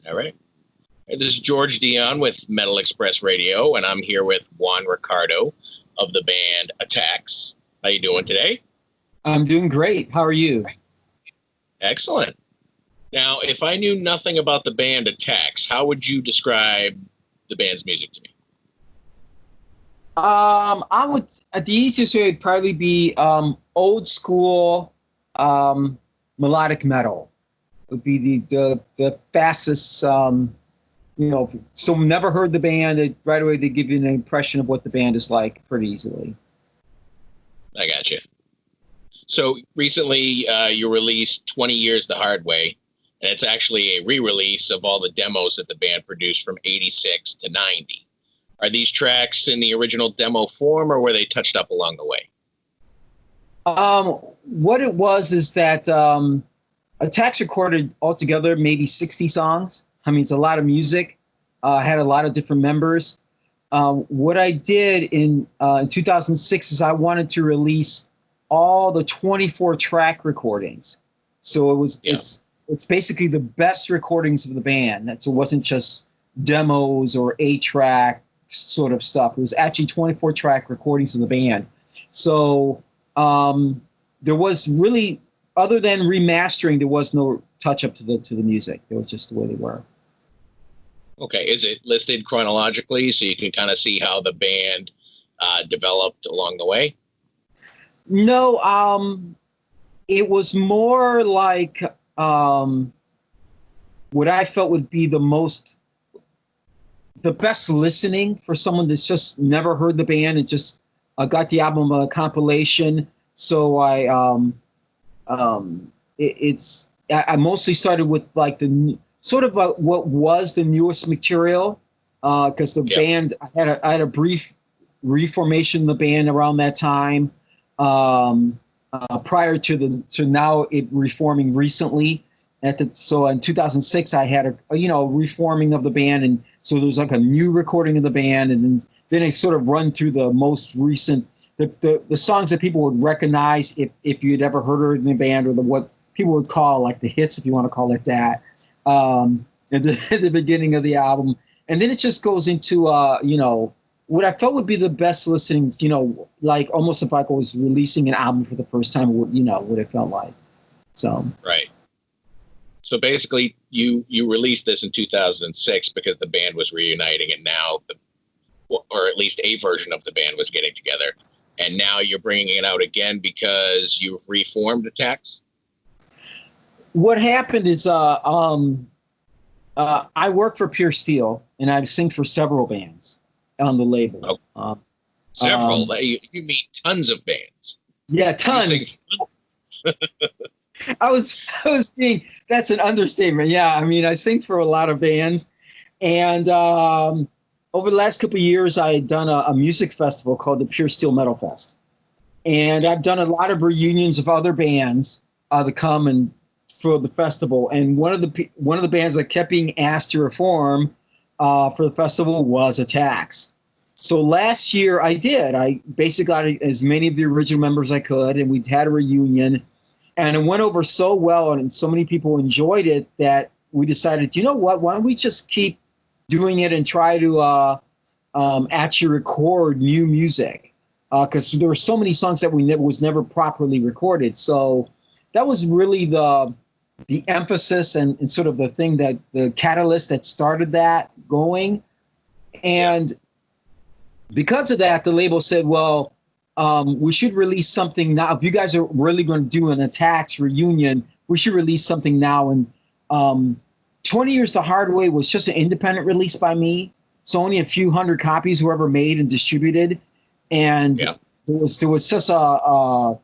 All right. Hey, this is George Dionne with Metal Express Radio, and I'm here with Juan Ricardo of the band Attaxe. How you doing today? I'm doing great. How are you? Excellent. Now, if I knew nothing about the band Attaxe, how would you describe the band's music to me? I would. The easiest way would probably be old school melodic metal. Would be the fastest. Someone never heard the band, right away they give you an impression of what the band is like pretty easily. I got you. So recently, you released 20 Years the Hard Way, and it's actually a re-release of all the demos that the band produced from 86 to 90. Are these tracks in the original demo form, or were they touched up along the way? What it was is that Attaxe recorded altogether maybe 60 songs. I mean, it's a lot of music. Had a lot of different members. What I did in 2006 is I wanted to release all the 24 track recordings. So it's basically the best recordings of the band. It wasn't just demos or 8-track sort of stuff. It was actually 24 track recordings of the band. So there was really, other than remastering, there was no touch up to the music. It was just the way they were. Okay, is it listed chronologically so you can kind of see how the band developed along the way? No, it was more like what I felt would be the best listening for someone that's just never heard the band and just got the album compilation. So I mostly started with like the sort of like what was the newest material, because the band, I had a brief reformation of the band around that time, prior to now it reforming recently. So in 2006 I had a reforming of the band, and so there's like a new recording of the band, and then I sort of run through the most recent the songs that people would recognize if you'd ever heard of the band, or what people would call like the hits, if you want to call it that, at the beginning of the album. And then it just goes into what I felt would be the best listening, like almost if I was releasing an album for the first time, what it felt like. So right. So basically, you released this in 2006 because the band was reuniting, and now or at least a version of the band was getting together, and now you're bringing it out again because you reformed Attaxe? What happened is I work for Pure Steel, and I sing for several bands on the label. Oh, several? You mean tons of bands? Yeah, tons. I was being, that's an understatement. Yeah, I mean, I sing for a lot of bands, and over the last couple of years, I had done a music festival called the Pure Steel Metal Fest, and I've done a lot of reunions of other bands that come and for the festival. And one of the bands that kept being asked to perform for the festival was Attaxe. So last year I did. I basically got as many of the original members as I could, and we had a reunion. And it went over so well, and so many people enjoyed it that we decided, you know what, why don't we just keep doing it and try to actually record new music? Because there were so many songs that was never properly recorded. So that was really the emphasis and sort of the thing, that the catalyst that started that going. And because of that, the label said, well, we should release something now. If you guys are really going to do an Attaxe reunion, we should release something now. And 20 Years the Hard Way was just an independent release by me. So only a few hundred copies were ever made and distributed. And there was just a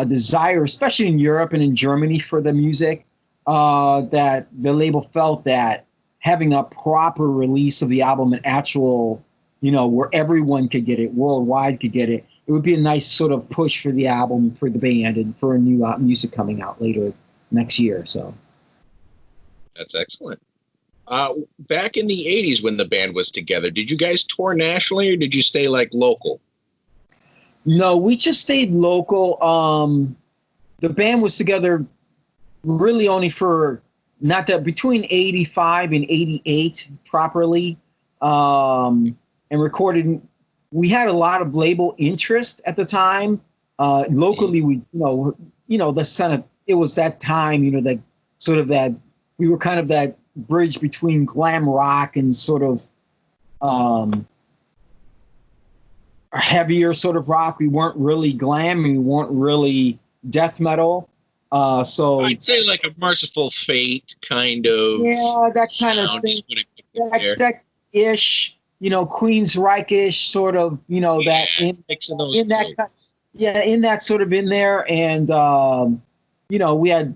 desire, especially in Europe and in Germany, for the music, that the label felt that having a proper release of the album, an actual, where everyone could get it, worldwide could get it, it would be a nice sort of push for the album, for the band, and for a new music coming out later next year. So that's excellent. Back in the 80s when the band was together, did you guys tour nationally, or did you stay like local? No, we just stayed local. The band was together really only for not that between 85 and 88 properly, and recorded. We had a lot of label interest at the time. Locally, we, the kind of, it was that time, that sort of that, we were kind of that bridge between glam rock and sort of heavier sort of rock. We weren't really glam, we weren't really death metal. So I'd say like a Merciful Fate kind of. Yeah, that kind of thing. That ish, Queensryche-ish sort of, that mixing those in that two. in that sort of in there. And we had,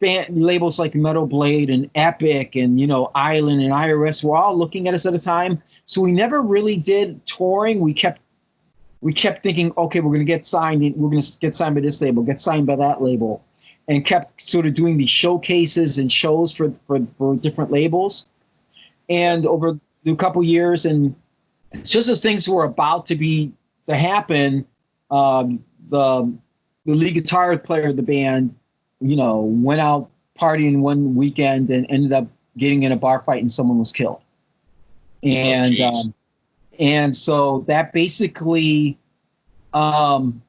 band labels like Metal Blade and Epic and, Island and IRS were all looking at us at a time. So we never really did touring. We kept thinking, okay, we're going to get signed. We're going to get signed by this label, get signed by that label, and kept sort of doing these showcases and shows for different labels. And over the couple years, and just as things were about to happen, the lead guitar player of the band, went out partying one weekend and ended up getting in a bar fight and someone was killed. And and so that basically ended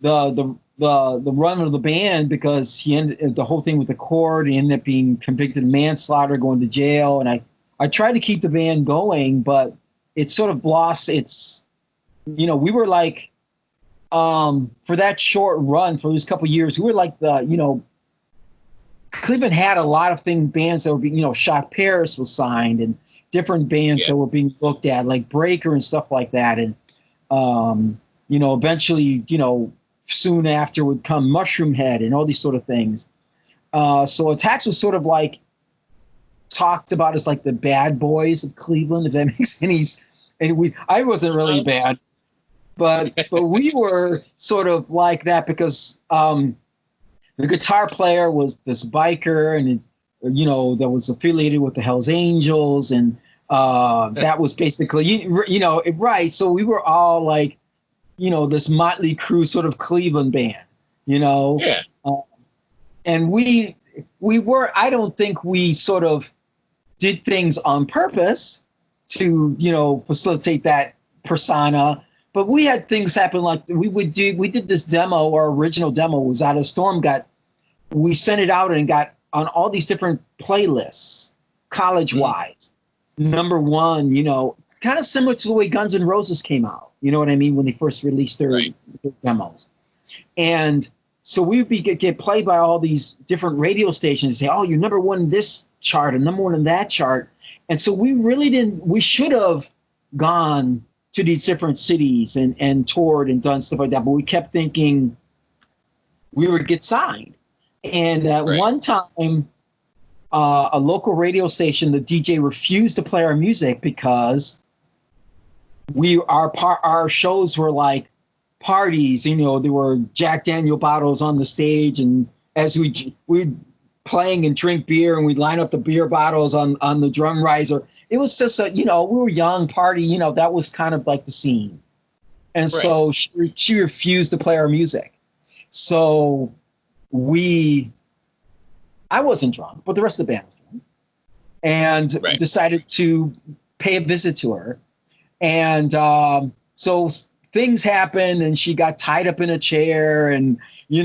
the run of the band, because he ended the whole thing with the court. He ended up being convicted of manslaughter, going to jail. And I tried to keep the band going, but it sort of lost its, we were like, for that short run, for those couple of years, we were like Cleveland had a lot of bands that were being, Shock Paris was signed, and different bands that were being looked at, like Breaker and stuff like that. And, eventually, soon after would come Mushroom Head and all these sort of things. So Attaxe was sort of like talked about as like the bad boys of Cleveland, if that makes any sense. And I wasn't really bad, but we were sort of like that because the guitar player was this biker, and that was affiliated with the Hells Angels, and that was basically right. So we were all like, this motley crew sort of Cleveland band, and we were. I don't think we sort of did things on purpose to facilitate that persona. But we had things happen, like we did this demo. Our original demo was out of Storm. We sent it out and got on all these different playlists, college-wise. Number one, kind of similar to the way Guns N' Roses came out. You know what I mean? When they first released their demos. And so we'd get played by all these different radio stations and say, oh, you're number one in this chart and number one in that chart. And so we should have gone to these different cities and toured and done stuff like that. But we kept thinking we would get signed. And at one time, a local radio station, the DJ refused to play our music because our shows were like parties. There were Jack Daniel bottles on the stage, and as we'd playing and drink beer, and we'd line up the beer bottles on the drum riser. It was just we were young, party, that was kind of like the scene. And so she refused to play our music. So I wasn't drunk, but the rest of the band was drunk, and decided to pay a visit to her. And so things happened, and she got tied up in a chair, and we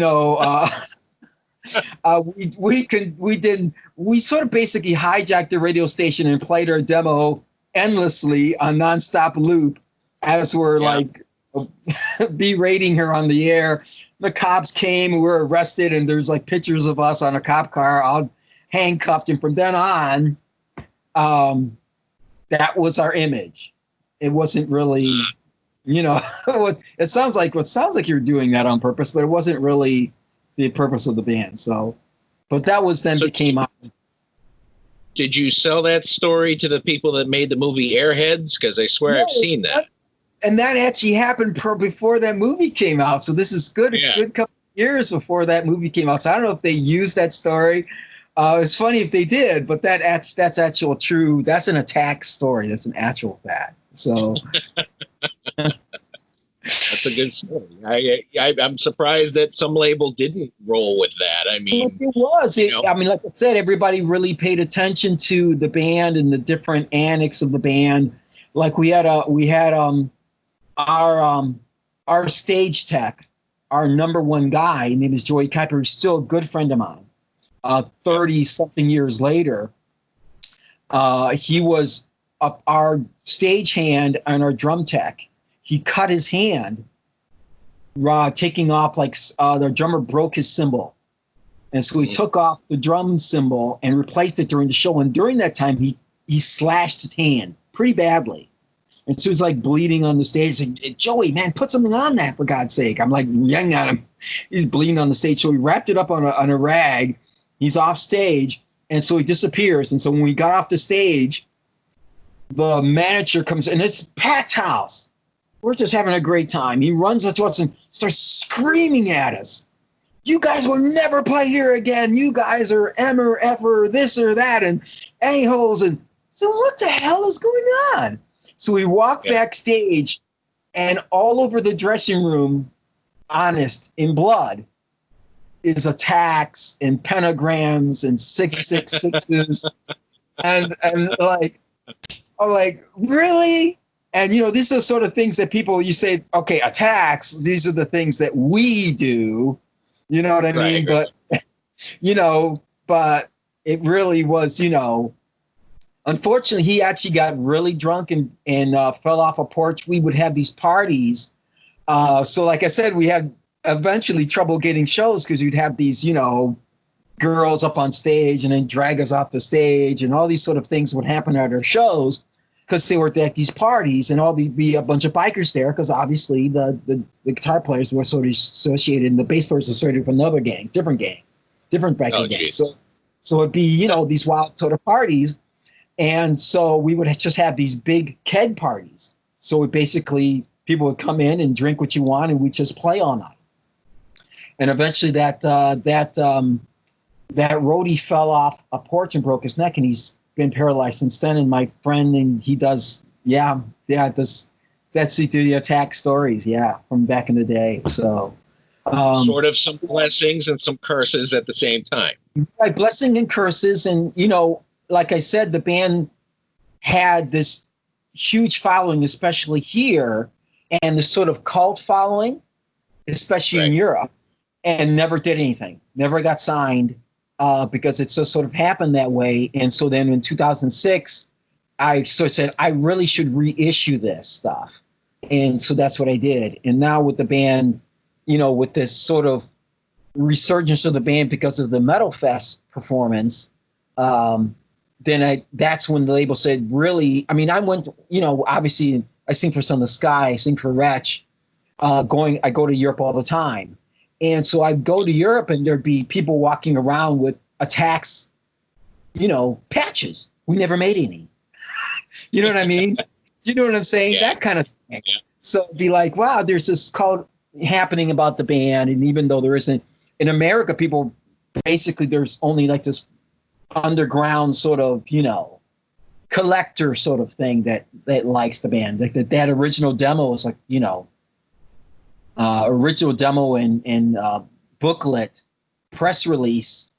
sort of basically hijacked the radio station and played our demo endlessly on nonstop loop as we're like berating her on the air. The cops came, we were arrested, and there's like pictures of us on a cop car, all handcuffed. And from then on, that was our image. It wasn't really, it sounds like you're doing that on purpose, but it wasn't really the purpose of the band. So, but that was then became out. Did you sell that story to the people that made the movie Airheads? Because I swear I've seen that. And that actually happened before that movie came out. So this is good couple of years before that movie came out. So I don't know if they used that story. It's funny if they did, but that's actual true. That's an Attaxe story. That's an actual fact. So that's a good story. I'm surprised that some label didn't roll with that. I mean, it was. You I mean, like I said, everybody really paid attention to the band and the different annex of the band. Like we had our stage tech, our number one guy, his name is Joey Kuiper, who's still a good friend of mine. 30 something years later, he was our stagehand and our drum tech. He cut his hand, taking off the drummer broke his cymbal. And so he took off the drum cymbal and replaced it during the show. And during that time, he slashed his hand pretty badly. And so he's like bleeding on the stage. Like, Joey, man, put something on that, for God's sake. I'm like yelling at him. He's bleeding on the stage. So he wrapped it up on a rag. He's off stage. And so he disappears. And so when we got off the stage, the manager comes in. It's packed house. We're just having a great time. He runs up to us and starts screaming at us. You guys will never play here again. You guys are M or F or this or that and a-holes. And so what the hell is going on? So we walk backstage, and all over the dressing room, honest, in blood, is Attaxe and pentagrams and 666s. and like, I'm like, really? And, these are the sort of things that people, you say, okay, Attaxe, these are the things that we do. You know what I mean? Right. But, but it really was, unfortunately, he actually got really drunk and fell off a porch. We would have these parties. So like I said, we had eventually trouble getting shows because you'd have these, girls up on stage and then drag us off the stage, and all these sort of things would happen at our shows because they were at these parties, and be a bunch of bikers there because obviously the guitar players were sort of associated and the bass players were associated with another gang, different biker gang. So it'd be, these wild sort of parties. And so we would just have these big keg parties. So basically people would come in and drink what you want, and we'd just play all night. And eventually that roadie fell off a porch and broke his neck, and he's been paralyzed since then. And my friend, and he does, that's the Attack stories, from back in the day. So sort of some blessings and some curses at the same time. Right, blessing and curses. And, like I said, the band had this huge following, especially here, and this sort of cult following, especially in Europe, and never did anything, never got signed. Because it just sort of happened that way. And so then in 2006, I sort of said, I really should reissue this stuff. And so that's what I did. And now with the band, with this sort of resurgence of the band because of the Metal Fest performance, that's when the label said, really, I mean, I went, obviously I sing for Son of the Sky, I sing for Wretch, I go to Europe all the time. And so I'd go to Europe and there'd be people walking around with Attaxe, patches. We never made any. You know what I mean? You know what I'm saying? Yeah. That kind of thing. Yeah. So it'd be like, wow, there's this cult happening about the band. And even though there isn't, in America, people basically, there's only like this underground sort of, collector sort of thing that likes the band. Like that original demo is like, original demo and booklet press release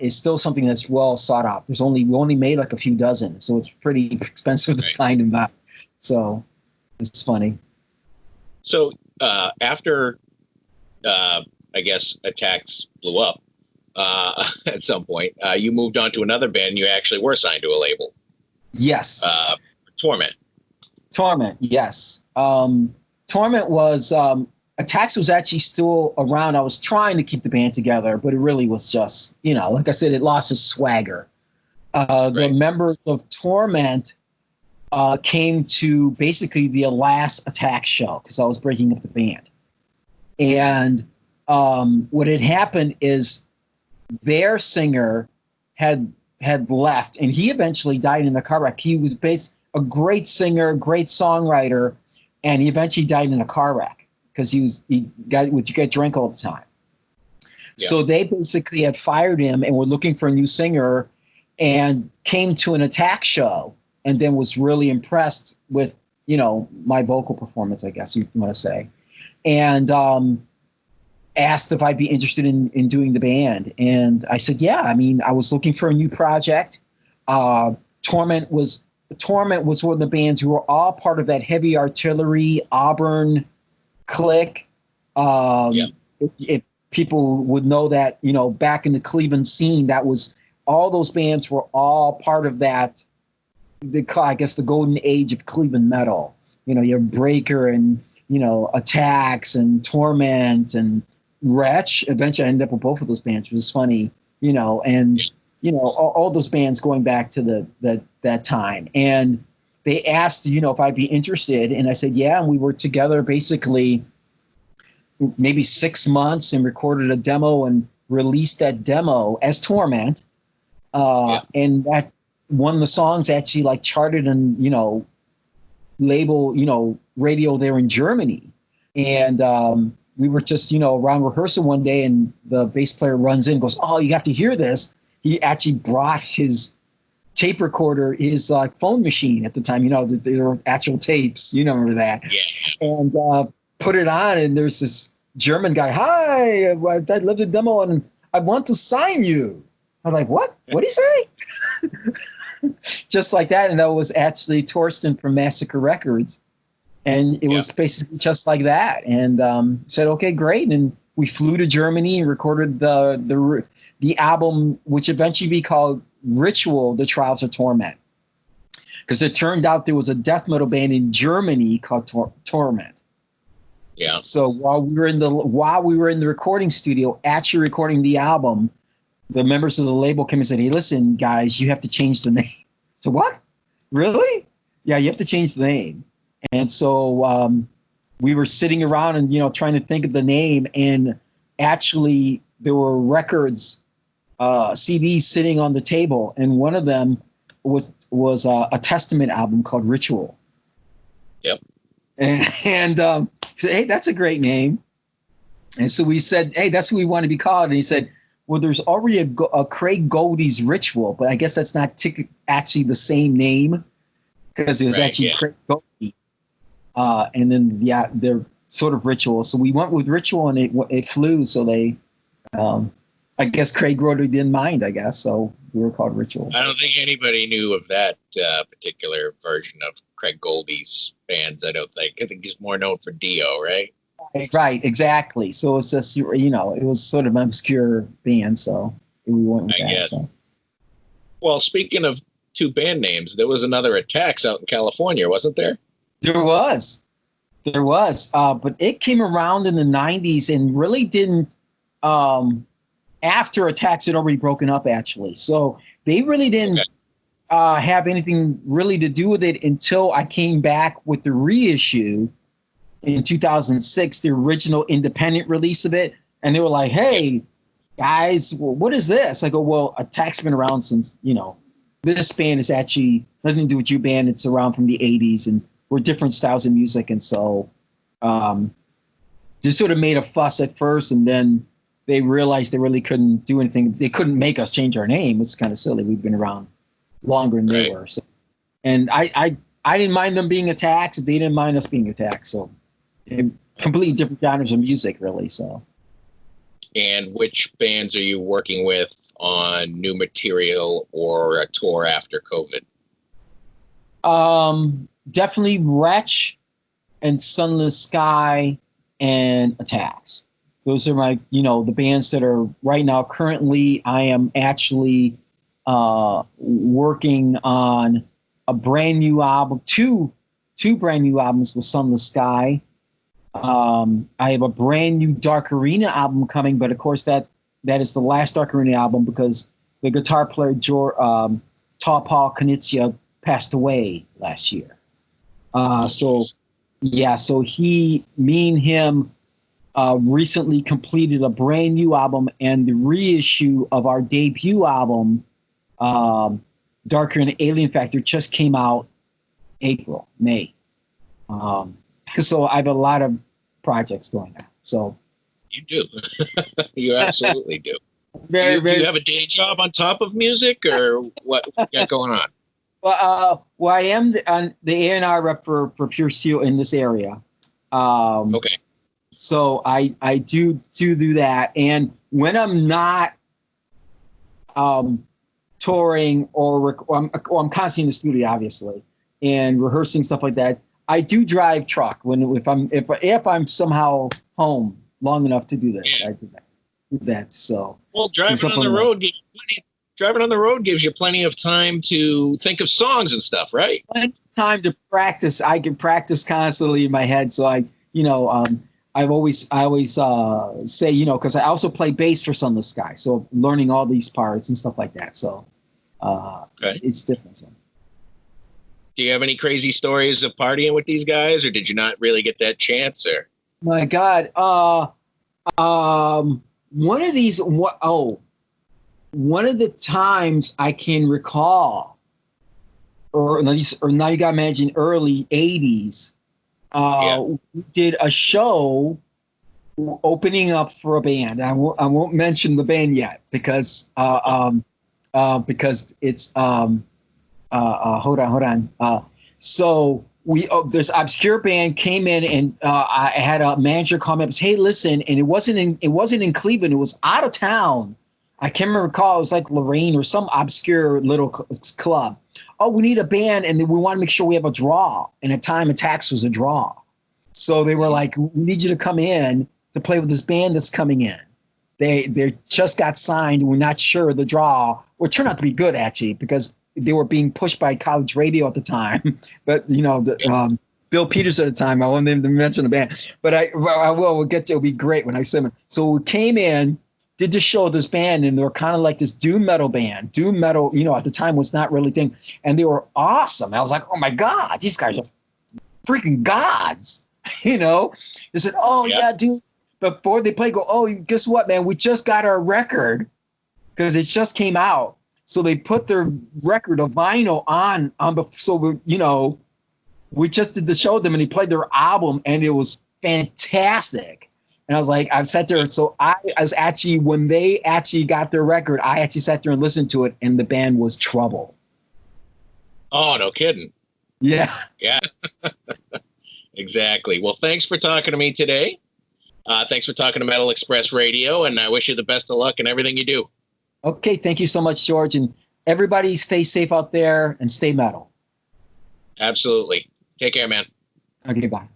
is still something that's well sought out. We only made like a few dozen, so it's pretty expensive to find them back. So it's funny. So after I guess Attaxe blew up at some point, you moved on to another band. And you actually were signed to a label. Yes. Torment. Yes. Torment was. Attaxe was actually still around. I was trying to keep the band together, but it really was just, like I said, it lost its swagger. The members of Torment came to basically the last Attaxe show because I was breaking up the band. And what had happened is their singer had left, and he eventually died in a car wreck. He was a great singer, great songwriter, and he eventually died in a car wreck. Because he got drunk all the time. Yeah. So they basically had fired him and were looking for a new singer, and came to an Attaxe show and then was really impressed with, my vocal performance, I guess you want to say. and asked if I'd be interested in doing the band. And I said, yeah. I mean, I was looking for a new project. Torment was one of the bands who were all part of that Heavy Artillery Auburn clique. If people would know that, back in the Cleveland scene, that was all those bands were all part of that. I guess the golden age of Cleveland metal. You have Breaker and Attaxe and Torment and Wretch. Eventually, I ended up with both of those bands, which was funny. All those bands going back to that time. And they asked, if I'd be interested, and I said yeah. And we were together basically maybe 6 months and recorded a demo and released that demo as Torment. And that one of the songs actually like charted and label radio there in Germany. And we were just around rehearsal one day, and the bass player runs in and goes, "Oh, you have to hear this." He actually brought his tape recorder, his phone machine at the time. There were actual tapes. You remember that? Yeah. And put it on, and there's this German guy. "Hi, I love the demo, and I want to sign you." I'm like, "What? What'd he say?" Just like that. And that was actually Torsten from Massacre Records. And it was basically just like that. And said, "Okay, great." And we flew to Germany and recorded the album, which eventually be called Ritual, The Trials of Torment. Because it turned out there was a death metal band in Germany called Torment. Yeah. So while we were in the recording studio, actually recording the album, the members of the label came and said, "Hey, listen, guys, you have to change the name." So what? Really? Yeah, you have to change the name. And so we were sitting around and trying to think of the name, and actually there were records, CDs sitting on the table, and one of them was a Testament album called Ritual. Yep. And said, "Hey, that's a great name." And so we said, "Hey, that's what we want to be called." And he said, "Well, there's already a Craig Goldie's Ritual, but I guess that's not actually the same name, because it was actually Craig Goldie." And then they're sort of Ritual. So we went with Ritual, and it flew. So they, I guess Craig Goldie didn't mind. I guess so. We were called Ritual. I don't think anybody knew of that particular version of Craig Goldie's bands. I don't think. I think he's more known for Dio, right? Right, exactly. So it's just it was sort of an obscure band. So we went with that. Guess. So. Well, speaking of two band names, there was another Attaxe out in California, wasn't there? There was, but it came around in the 90s and really didn't, after Attaxe had already broken up, actually. So they really didn't have anything really to do with it until I came back with the reissue in 2006, the original independent release of it. And they were like, "Hey, guys, well, what is this?" I go, "Well, Attaxe's been around since, this band is actually nothing to do with your band. It's around from the 80s, and we're different styles of music." And so just sort of made a fuss at first, and then they realized they really couldn't do anything. They couldn't make us change our name. It's kind of silly. We've been around longer than they were. So, and I didn't mind them being Attaxed. They didn't mind us being Attaxed. So completely different genres of music, really. So. And which bands are you working with on new material or a tour after COVID? Definitely Wretch and Sunless Sky and Attaxe. Those are my, the bands that are right now. Currently, I am actually working on a brand new album, two brand new albums with Sunless Sky. I have a brand new Dark Arena album coming, but of course that is the last Dark Arena album because the guitar player Paul Knizia passed away last year. So me and him recently completed a brand new album, and the reissue of our debut album, Darker and Alien Factor, just came out May. So I have a lot of projects going on. So you do. You absolutely do. Do you have a day job on top of music, or what you got going on? Well, I am the A&R rep for Pure Steel in this area. Okay. So I do that. And when I'm not touring or I'm constantly in the studio, obviously, and rehearsing stuff like that, I do drive truck if I'm somehow home long enough to do this. Yeah. I do that. So Well, driving on the road gives you plenty of time to think of songs and stuff, right? time to practice. I can practice constantly in my head. So I always say, because I also play bass for some of this guys. So learning all these parts and stuff like that. So Okay. it's different. So. Do you have any crazy stories of partying with these guys, or did you not really get that chance? Or My God, one of these. One of the times I can recall, or now you got to imagine early '80s. We did a show opening up for a band. I won't mention the band yet because it's hold on. So this obscure band came in, and I had a manager come up and say, "Hey, listen," and it wasn't in Cleveland. It was out of town. I can't recall. It was like Lorraine or some obscure little club. Oh, we need a band, and we want to make sure we have a draw. And at the time, Attaxe was a draw. So they were like, "We need you to come in to play with this band that's coming in. They just got signed. We're not sure the draw. Well, it turned out to be good actually because they were being pushed by college radio at the time. But Bill Peters at the time. I want them to mention the band, but I will. We'll get to. It'll be great when I say it. So we came in, did the show with this band, and they were kind of like this doom metal band. Doom metal, at the time was not really a thing, and they were awesome. I was like, oh my God, these guys are freaking gods. They said, oh yeah, dude. Before they play, go, oh, guess what, man? We just got our record because it just came out. So they put their record of vinyl on. So we just did the show with them, and he played their album, and it was fantastic. And I was like, I've sat there. So when they actually got their record, I actually sat there and listened to it, and the band was Trouble. Oh, no kidding. Yeah. Yeah. Exactly. Well, thanks for talking to me today. Thanks for talking to Metal Express Radio, and I wish you the best of luck in everything you do. Okay. Thank you so much, George. And everybody stay safe out there and stay metal. Absolutely. Take care, man. Okay, bye.